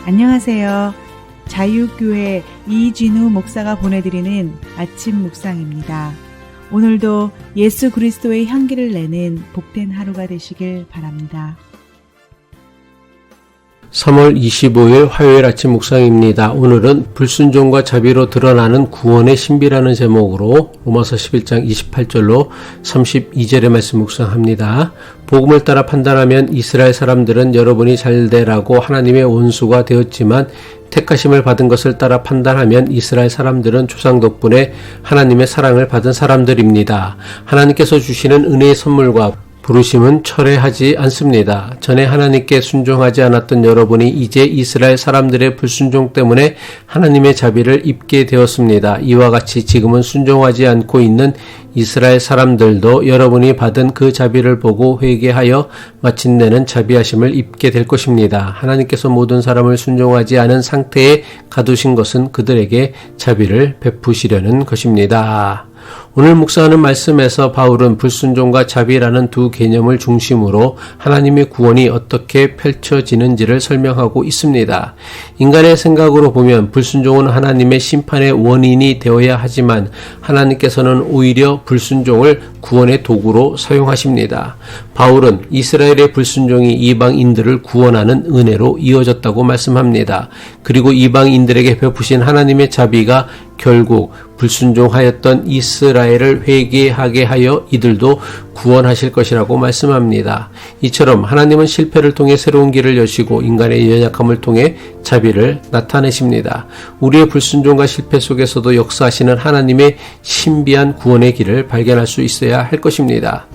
안녕하세요. 자유교회 이진우 목사가 보내드리는 아침 묵상입니다. 오늘도 예수 그리스도의 향기를 내는 복된 하루가 되시길 바랍니다. 3월 25일 화요일 아침 묵상입니다. 오늘은 불순종과 자비로 드러나는 구원의 신비라는 제목으로 로마서 11장 28절로 32절의 말씀 묵상합니다. 복음을 따라 판단하면 이스라엘 사람들은 여러분이 잘되라고 하나님의 원수가 되었지만 택하심을 받은 것을 따라 판단하면 이스라엘 사람들은 조상 덕분에 하나님의 사랑을 받은 사람들입니다. 하나님께서 주시는 은혜의 선물과 부르심은 철회하지 않습니다. 전에 하나님께 순종하지 않았던 여러분이 이제 이스라엘 사람들의 불순종 때문에 하나님의 자비를 입게 되었습니다. 이와 같이 지금은 순종하지 않고 있는 이스라엘 사람들도 여러분이 받은 그 자비를 보고 회개하여 마침내는 자비하심을 입게 될 것입니다. 하나님께서 모든 사람을 순종하지 않은 상태에 가두신 것은 그들에게 자비를 베푸시려는 것입니다. 오늘 묵상하는 말씀에서 바울은 불순종과 자비라는 두 개념을 중심으로 하나님의 구원이 어떻게 펼쳐지는지를 설명하고 있습니다. 인간의 생각으로 보면 불순종은 하나님의 심판의 원인이 되어야 하지만 하나님께서는 오히려 불순종을 구원의 도구로 사용하십니다. 바울은 이스라엘의 불순종이 이방인들을 구원하는 은혜로 이어졌다고 말씀합니다. 그리고 이방인들에게 베푸신 하나님의 자비가 결국 불순종하였던 이스라엘을 회개하게 하여 이들도 구원하실 것이라고 말씀합니다. 이처럼 하나님은 실패를 통해 새로운 길을 여시고 인간의 연약함을 통해 자비를 나타내십니다. 우리의 불순종과 실패 속에서도 역사하시는 하나님의 신비한 구원의 길을 발견할 수 있어야 할 것입니다.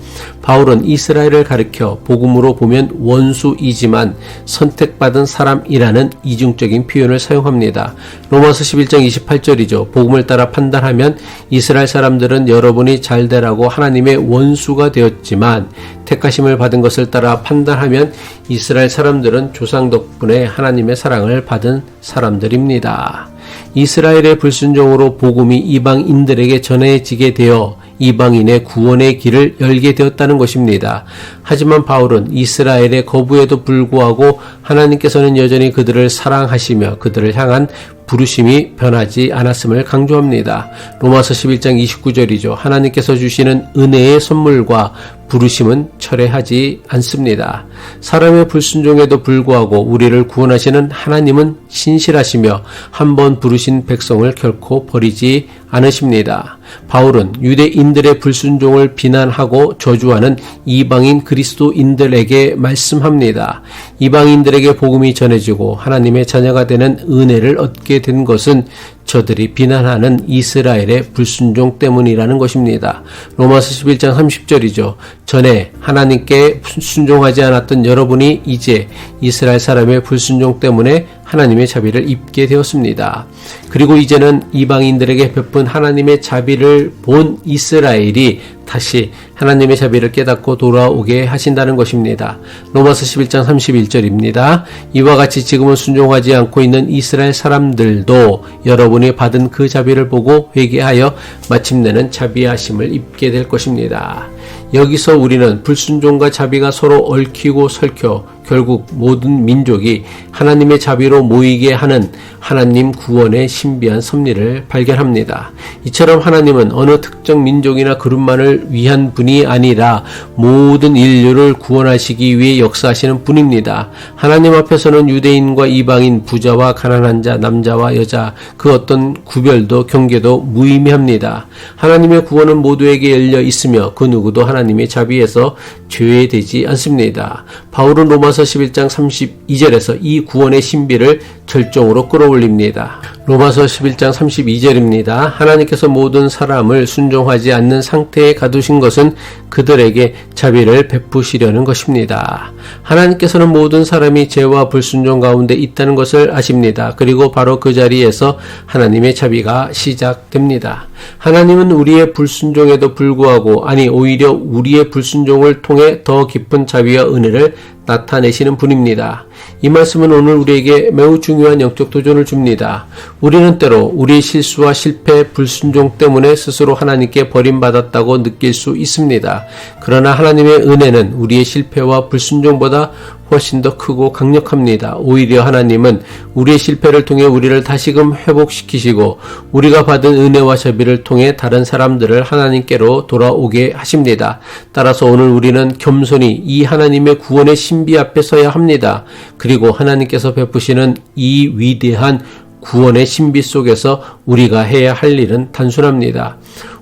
바울은 이스라엘을 가리켜 복음으로 보면 원수이지만 선택받은 사람이라는 이중적인 표현을 사용합니다. 로마서 11장 28절이죠. 복음을 따라 판단하면 이스라엘 사람들은 여러분이 잘되라고 하나님의 원수가 되었지만 택하심을 받은 것을 따라 판단하면 이스라엘 사람들은 조상 덕분에 하나님의 사랑을 받은 사람들입니다. 이스라엘의 불순종으로 복음이 이방인들에게 전해지게 되어 이방인의 구원의 길을 열게 되었다는 것입니다. 하지만 바울은 이스라엘의 거부에도 불구하고 하나님께서는 여전히 그들을 사랑하시며 그들을 향한 부르심이 변하지 않았음을 강조합니다. 로마서 11장 29절이죠. 하나님께서 주시는 은혜의 선물과 부르심은 철회하지 않습니다. 사람의 불순종에도 불구하고 우리를 구원하시는 하나님은 신실하시며 한 번 부르신 백성을 결코 버리지 않으십니다. 바울은 유대인들의 불순종을 비난하고 저주하는 이방인 그리스도인들에게 말씀합니다. 이방인들에게 복음이 전해지고 하나님의 자녀가 되는 은혜를 얻게 된 것은 저들이 비난하는 이스라엘의 불순종 때문이라는 것입니다. 로마서 11장 30절이죠. 전에 하나님께 순종하지 않았던 여러분이 이제 이스라엘 사람의 불순종 때문에 하나님의 자비를 입게 되었습니다. 그리고 이제는 이방인들에게 베푼 하나님의 자비를 본 이스라엘이 다시 하나님의 자비를 깨닫고 돌아오게 하신다는 것입니다. 로마서 11장 31절입니다. 이와 같이 지금은 순종하지 않고 있는 이스라엘 사람들도 여러분이 받은 그 자비를 보고 회개하여 마침내는 자비하심을 입게 될 것입니다. 여기서 우리는 불순종과 자비가 서로 얽히고 설켜 결국 모든 민족이 하나님의 자비로 모이게 하는 하나님 구원의 신비한 섭리를 발견합니다. 이처럼 하나님은 어느 특정 민족이나 그룹만을 위한 분이 아니라 모든 인류를 구원하시기 위해 역사하시는 분입니다. 하나님 앞에서는 유대인과 이방인, 부자와 가난한 자, 남자와 여자, 그 어떤 구별도 경계도 무의미합니다. 하나님의 구원은 모두에게 열려 있으며 그 누구도 하나님의 자비에서 제외되지 않습니다. 바울은 로마서 11장 32절에서 이 구원의 신비를 절정으로 끌어올립니다. 로마서 11장 32절입니다. 하나님께서 모든 사람을 순종하지 않는 상태에 가두신 것은 그들에게 자비를 베푸시려는 것입니다. 하나님께서는 모든 사람이 죄와 불순종 가운데 있다는 것을 아십니다. 그리고 바로 그 자리에서 하나님의 자비가 시작됩니다. 하나님은 우리의 불순종에도 불구하고 오히려 우리의 불순종을 통해 더 깊은 자비와 은혜를 나타내시는 분입니다. 이 말씀은 오늘 우리에게 매우 중요한 영적 도전을 줍니다. 우리는 때로 우리의 실수와 실패, 불순종 때문에 스스로 하나님께 버림받았다고 느낄 수 있습니다. 그러나 하나님의 은혜는 우리의 실패와 불순종보다 훨씬 더 크고 강력합니다. 오히려 하나님은 우리의 실패를 통해 우리를 다시금 회복시키시고 우리가 받은 은혜와 자비를 통해 다른 사람들을 하나님께로 돌아오게 하십니다. 따라서 오늘 우리는 겸손히 이 하나님의 구원의 신비 앞에 서야 합니다. 그리고 하나님께서 베푸시는 이 위대한 구원의 신비 속에서 우리가 해야 할 일은 단순합니다.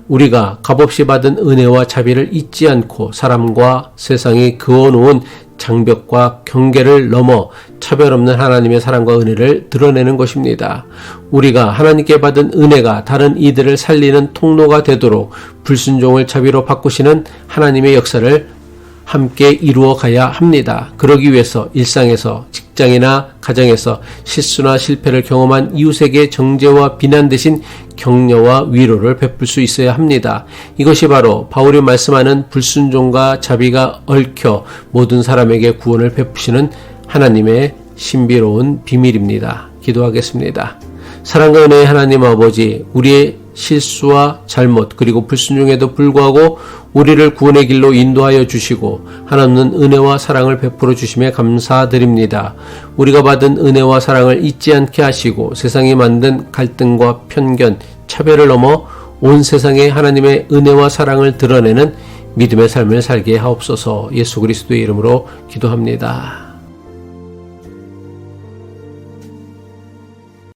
우리가 값없이 받은 은혜와 자비를 잊지 않고 사람과 세상이 그어놓은 장벽과 경계를 넘어 차별 없는 하나님의 사랑과 은혜를 드러내는 것입니다. 우리가 하나님께 받은 은혜가 다른 이들을 살리는 통로가 되도록 불순종을 자비로 바꾸시는 하나님의 역사를 함께 이루어 가야 합니다. 그러기 위해서 일상에서, 직장이나 가정에서 실수나 실패를 경험한 이웃에게 정죄와 비난 대신 격려와 위로를 베풀 수 있어야 합니다. 이것이 바로 바울이 말씀하는 불순종과 자비가 얽혀 모든 사람에게 구원을 베푸시는 하나님의 신비로운 비밀입니다. 기도하겠습니다. 사랑과 은혜의 하나님 아버지, 우리의 실수와 잘못 그리고 불순종에도 불구하고 우리를 구원의 길로 인도하여 주시고 한없는 은혜와 사랑을 베풀어 주심에 감사드립니다. 우리가 받은 은혜와 사랑을 잊지 않게 하시고 세상이 만든 갈등과 편견, 차별을 넘어 온 세상에 하나님의 은혜와 사랑을 드러내는 믿음의 삶을 살게 하옵소서. 예수 그리스도의 이름으로 기도합니다.